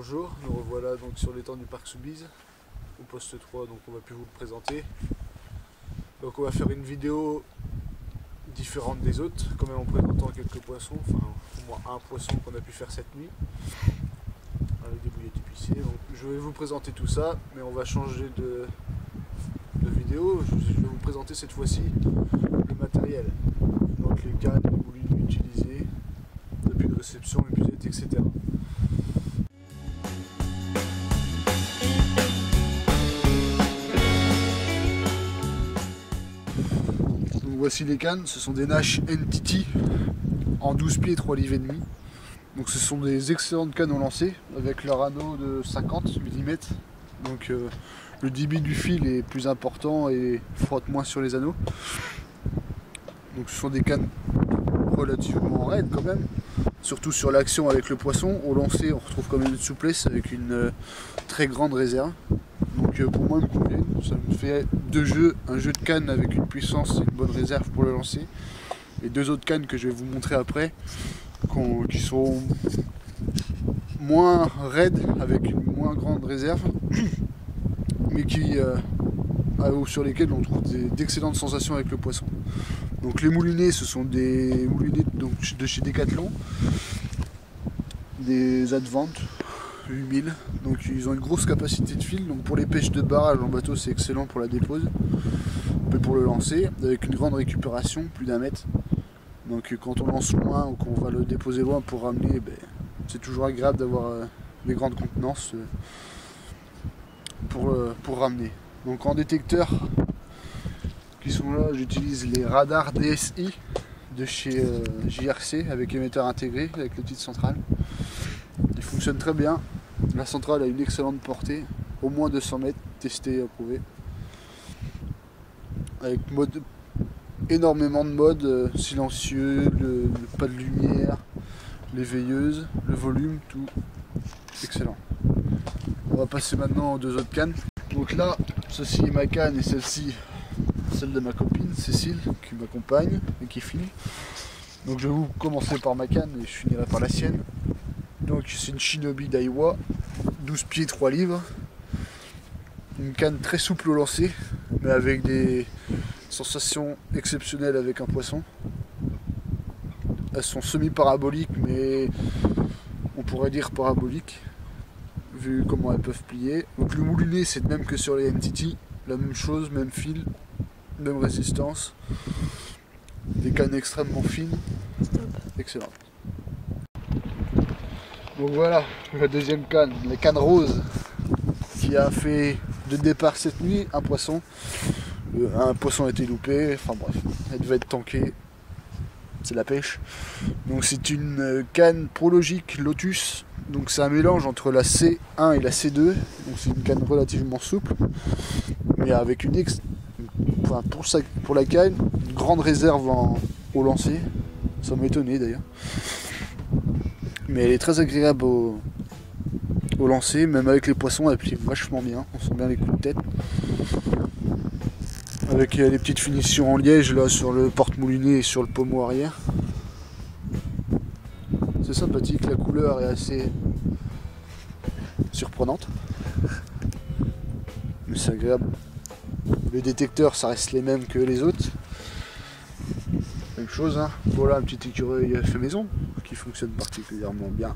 bonjour, nous revoilà donc sur l'étang du parc Soubise, au poste 3, donc on va plus vous le présenter. Donc on va faire une vidéo différente des autres, quand même en présentant quelques poissons, enfin au moins un poisson qu'on a pu faire cette nuit, avec des bouillettes épicées. Donc je vais vous présenter tout ça, mais on va changer de vidéo. Je vais vous présenter cette fois-ci le matériel, donc les cannes, les moulinets utilisés, depuis de réception, épuisette, etc. Voici les cannes, ce sont des Nash NTT en 12 pieds 3 livres et demi. Donc ce sont des excellentes cannes au lancer avec leur anneau de 50 mm. Donc le débit du fil est plus important et frotte moins sur les anneaux. Donc ce sont des cannes relativement raides quand même, surtout sur l'action avec le poisson. Au lancer on retrouve quand même une souplesse avec une très grande réserve. Donc pour moi, il me convient. Ça me fait un jeu de canne avec une puissance et une bonne réserve pour le lancer. Et deux autres cannes que je vais vous montrer après, qui sont moins raides, avec une moins grande réserve, mais sur lesquelles on trouve d'excellentes sensations avec le poisson. Donc les moulinets, ce sont des moulinets de chez Decathlon, des Advent 8000, donc ils ont une grosse capacité de fil, donc pour les pêches de barrage en bateau c'est excellent pour la dépose, mais pour le lancer, avec une grande récupération, plus d'1 mètre. Donc quand on lance loin ou qu'on va le déposer loin pour ramener, c'est toujours agréable d'avoir des grandes contenances pour ramener. Donc en détecteur qui sont là, j'utilise les radars DSI de chez JRC avec émetteur intégré, avec le titre central. Il fonctionne très bien. La centrale a une excellente portée, au moins 200 mètres, testé et approuvé. Avec énormément de modes, silencieux, pas de lumière, les veilleuses, le volume, tout excellent. On va passer maintenant aux deux autres cannes. Donc là, ceci est ma canne et celle-ci, celle de ma copine Cécile, qui m'accompagne et qui filme. Donc je vais vous commencer par ma canne et je finirai par la sienne. Donc c'est une Shinobi Daiwa, 12 pieds 3 livres. Une canne très souple au lancer, mais avec des sensations exceptionnelles avec un poisson. Elles sont semi-paraboliques, mais on pourrait dire paraboliques, vu comment elles peuvent plier. Donc le moulinet c'est le même que sur les NTT, la même chose, même fil, même résistance. Des cannes extrêmement fines, excellent. Donc voilà, la deuxième canne, la canne rose, qui a fait de départ cette nuit un poisson. Un poisson a été loupé, enfin bref, elle devait être tankée, c'est la pêche. Donc c'est une canne Prologic Lotus, donc c'est un mélange entre la C1 et la C2, donc c'est une canne relativement souple, mais avec pour la canne, une grande réserve au lancer, ça m'a étonné d'ailleurs. Mais elle est très agréable au lancer, même avec les poissons elle plie vachement bien, on sent bien les coups de tête. Avec les petites finitions en liège là sur le porte-moulinet et sur le pommeau arrière. C'est sympathique, la couleur est assez surprenante. Mais c'est agréable. Les détecteurs ça reste les mêmes que les autres. Même chose, hein. Voilà un petit écureuil fait maison qui fonctionne particulièrement bien.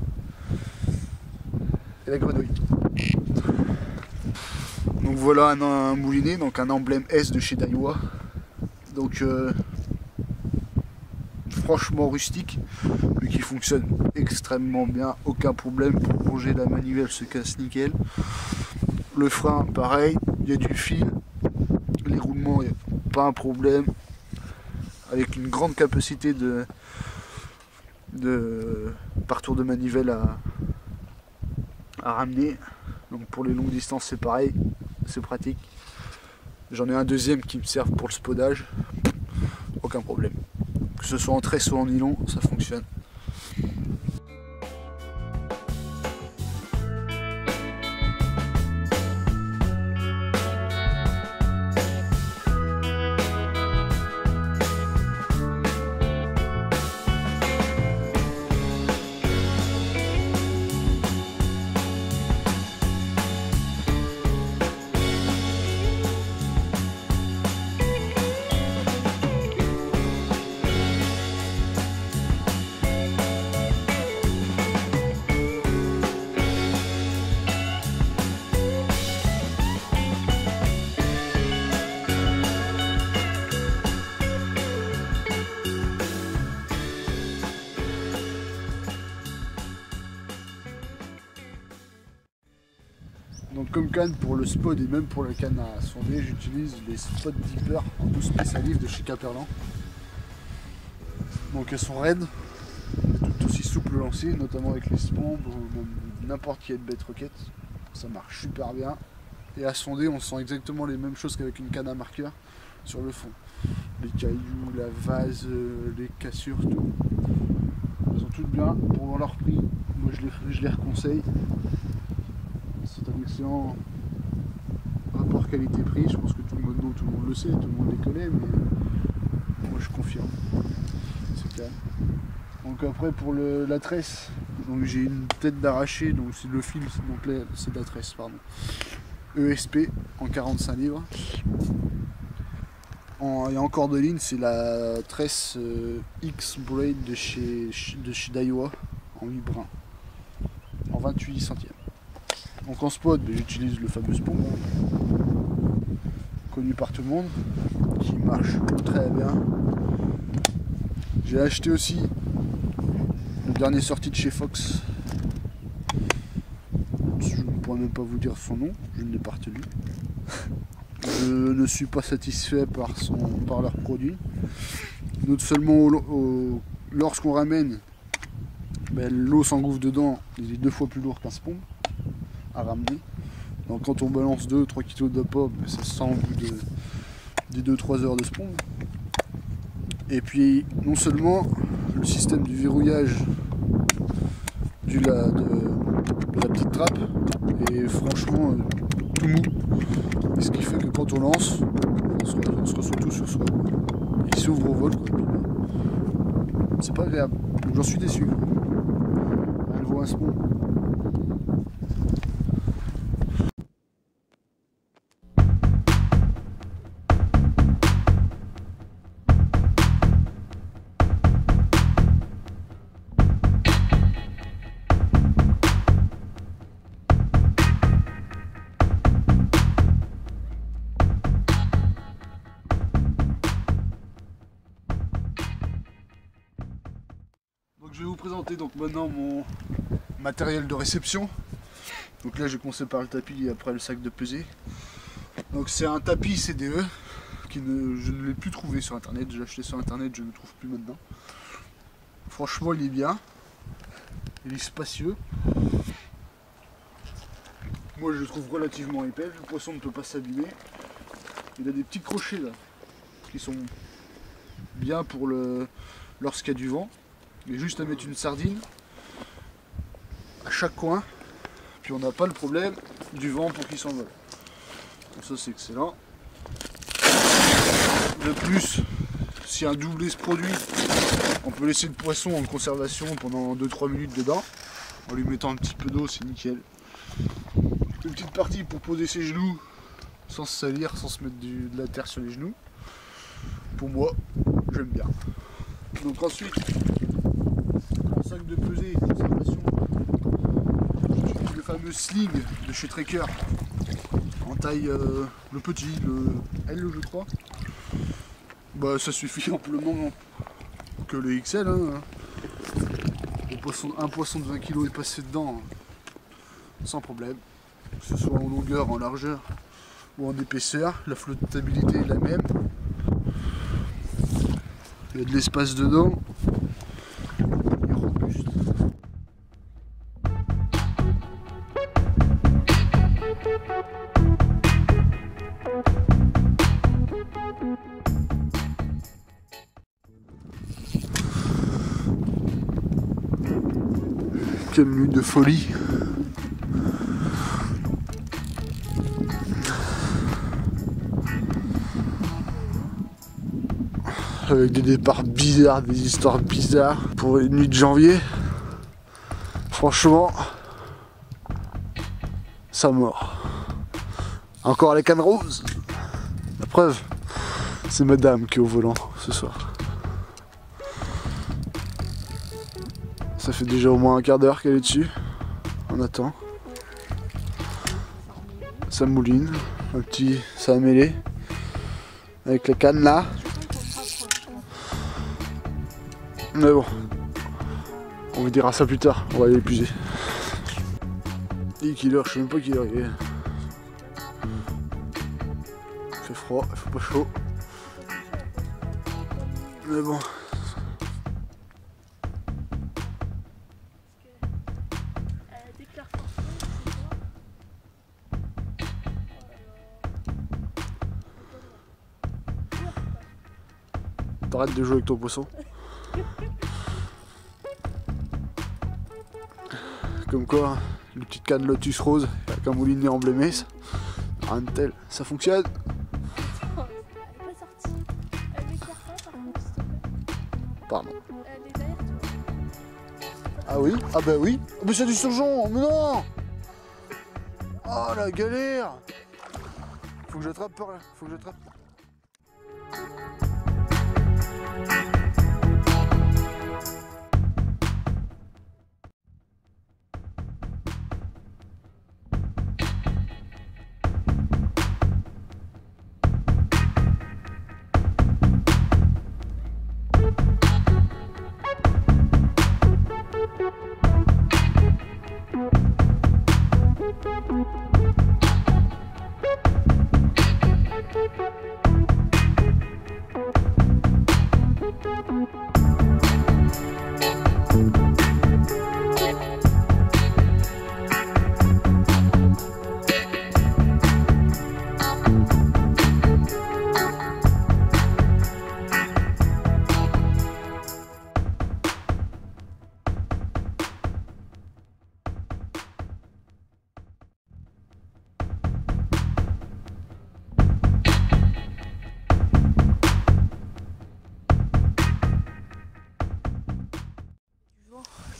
Et la grenouille. Donc voilà un moulinet, donc un emblème S de chez Daiwa. Donc franchement rustique, mais qui fonctionne extrêmement bien, aucun problème pour plonger, la manivelle se casse nickel. Le frein pareil, il y a du fil, les roulements, pas un problème. Avec une grande capacité par tour de manivelle à ramener. Donc pour les longues distances c'est pareil, c'est pratique. J'en ai un deuxième qui me sert pour le spodage, aucun problème. Que ce soit en tresse ou en nylon, ça fonctionne. Donc comme canne pour le spot et même pour la canne à sonder, j'utilise les Spot Dipper en 12 spécialistes de chez Caperlan. Donc elles sont raides, tout aussi souples au lancer, notamment avec les spombes ou même n'importe quelle bête roquette. Ça marche super bien. Et à sonder, on sent exactement les mêmes choses qu'avec une canne à marqueur sur le fond. Les cailloux, la vase, les cassures, tout. Elles sont toutes bien pour leur prix. Moi je les reconseille. C'est un excellent rapport qualité-prix. Je pense que tout le monde le sait, tout le monde les connaît, mais moi je confirme. C'est clair. Donc après pour la tresse, donc j'ai une tête d'arraché, donc c'est le fil, donc là c'est de la tresse, pardon. ESP en 45 livres. Et en cordeline, c'est la tresse X-Braid de chez Daiwa en 8 brins, en 28 centièmes. Donc en spot, j'utilise le fameux spomb, connu par tout le monde, qui marche très bien. J'ai acheté aussi le dernier sorti de chez Fox. Je ne pourrais même pas vous dire son nom, je ne l'ai pas retenu. Je ne suis pas satisfait par leurs produits. Non seulement lorsqu'on ramène, l'eau s'engouffre dedans, il est 2 fois plus lourd qu'un spomb à ramener. Donc quand on balance 2-3 kg d'appât, ça se sent au bout des 2-3 heures de spomb. Et puis non seulement le système du verrouillage de la petite trappe est franchement tout mou. Et ce qui fait que quand on lance, on se reçoit tout sur soi. Il s'ouvre au vol. C'est pas agréable. Donc j'en suis déçu. Elle vaut un spomb. Je vais vous présenter donc maintenant mon matériel de réception. Donc là j'ai commencé par le tapis et après le sac de pesée. Donc c'est un tapis CDE je ne l'ai plus trouvé sur internet, j'ai acheté sur internet, je ne le trouve plus maintenant. Franchement il est bien, il est spacieux. Moi je le trouve relativement épais, le poisson ne peut pas s'abîmer. Il a des petits crochets là qui sont bien pour lorsqu'il y a du vent. Il y a juste à mettre une sardine à chaque coin, puis on n'a pas le problème du vent pour qu'il s'envole. Donc ça c'est excellent. De plus, si un doublé se produit, on peut laisser le poisson en conservation pendant 2-3 minutes dedans, en lui mettant un petit peu d'eau, c'est nickel. Une petite partie pour poser ses genoux sans se salir, sans se mettre de la terre sur les genoux. Pour moi, j'aime bien. Donc ensuite, un sac de pesée, conservation, le fameux sling de chez Trekker, en taille le petit, le L je crois. Bah ça suffit amplement que le XL, hein. Un poisson de 20 kg est passé dedans, sans problème, que ce soit en longueur, en largeur ou en épaisseur, la flottabilité est la même. Il y a de l'espace dedans. Il est robuste. Quelle nuit de folie! Avec des départs bizarres, des histoires bizarres pour une nuit de janvier. Franchement, ça mord. Encore les cannes roses. La preuve, c'est madame qui est au volant ce soir. Ça fait déjà au moins un quart d'heure qu'elle est dessus. On attend. Ça mouline. Un petit, ça a mêlé. Avec la canne là. Mais bon, on vous dira ça plus tard, on va aller l'épuiser. Il est quelle heure, je sais même pas quelle heure il est. Il fait froid, il faut pas chaud. Mais bon. T'arrêtes de jouer avec ton poisson. Comme quoi, une petite canne Lotus rose avec un moulinet emblémé, rien de tel, ça fonctionne. Elle est pas sortie. Elle m'éclaire pas par contre, s'il te plaît. Pardon. Elle est derrière toi. Ah oui? Ah bah oui. Mais c'est du surgeon, mais non! Oh la galère! Faut que j'attrape par là, faut que j'attrape.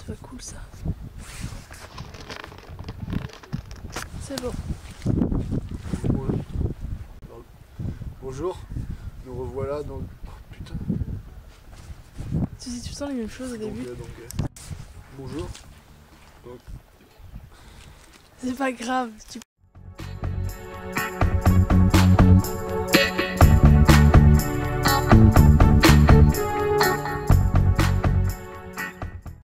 C'est pas cool ça. C'est bon. Bonjour, nous revoilà donc. Oh, putain. Tu dis tout le temps les mêmes choses au début. Bonjour. Donc. C'est pas grave.